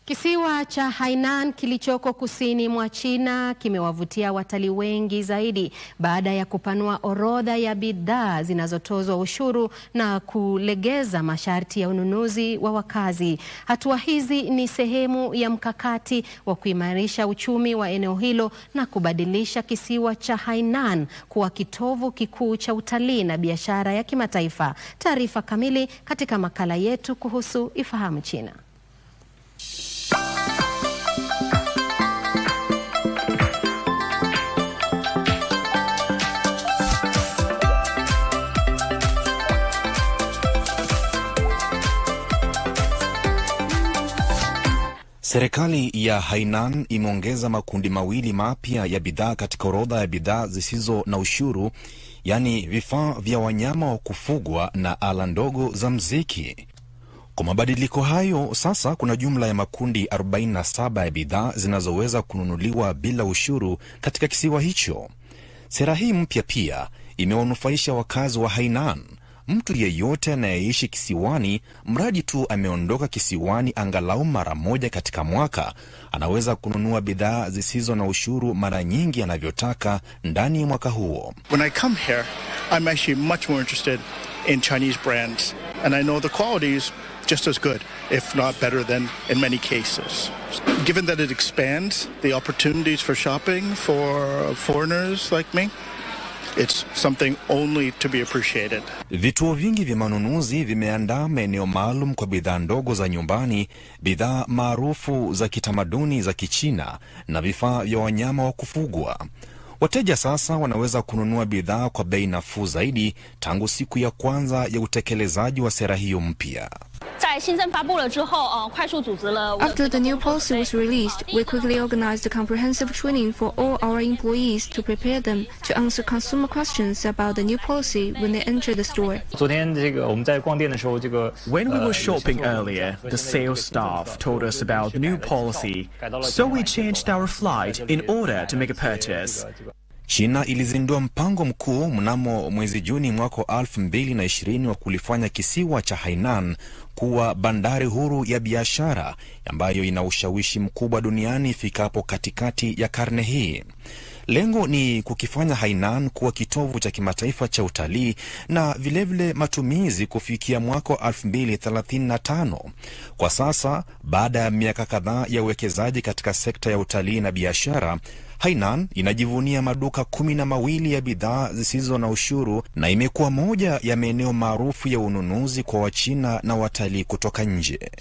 Kisiwa cha Hainan kilichoko kusini mwa China kimewavutia watalii wengi zaidi baada ya kupanua orodha ya bidhaa zinazotozwa ushuru na kulegeza masharti ya ununuzi wa wakazi. Hatua hizi ni sehemu ya mkakati wa kuimarisha uchumi wa eneo hilo na kubadilisha kisiwa cha Hainan kuwa kitovu kikuu cha utalii na biashara ya kimataifa. Taarifa kamili katika makala yetu kuhusu Ifahamu China. Serikali ya Hainan imeongeza makundi mawili mapya ya bidhaa katika orodha ya bidhaa zisizo na ushuru, yaani vifaa vya wanyama wa kufugwa na ala ndogo za mziki. Kwa mabadiliko hayo, sasa kuna jumla ya makundi 47 ya bidhaa zinazoweza kununuliwa bila ushuru katika kisiwa hicho. Sera hii mpya pia imewanufaisha wakazi wa Hainan. Mtu yeyote anayeishi kisiwani, mradi tu ameondoka kisiwani angalau mara moja katika mwaka, anaweza kununua bidhaa zisizo na ushuru mara nyingi anavyotaka ndani ya mwaka huo. When I come here, I'm actually much more interested in Chinese brands, and I know the quality is just as good, if not better than in many cases. Given that it expands the opportunities for shopping for foreigners like me, it's something only to be appreciated. Vituo vingi vya manunuzi vimeandaa maeneo maalum kwa bidhaa ndogo za nyumbani, bidhaa maarufu za kitamaduni za Kichina na vifaa vya wanyama wa kufugwa. Wateja sasa wanaweza kununua bidhaa kwa bei nafuu zaidi tangu siku ya kwanza ya utekelezaji wa sera hiyo mpya. After the new policy was released, we quickly organized a comprehensive training for all our employees to prepare them to answer consumer questions about the new policy when they enter the store. When we were shopping earlier, the sales staff told us about the new policy, so we changed our flight in order to make a purchase. China ilizindua mpango mkuu mnamo mwezi Juni mwaka 2020 wa kulifanya kisiwa cha Hainan kuwa bandari huru ya biashara ambayo ina ushawishi mkubwa duniani ifikapo katikati ya karne hii. Lengo ni kukifanya Hainan kuwa kitovu cha kimataifa cha utalii na vilevile matumizi kufikia mwaka 2035. Kwa sasa, baada ya miaka kadhaa ya uwekezaji katika sekta ya utalii na biashara, Hainan inajivunia maduka 12 ya bidhaa zisizo na ushuru na imekuwa moja ya maeneo maarufu ya ununuzi kwa Wachina na watalii kutoka nje.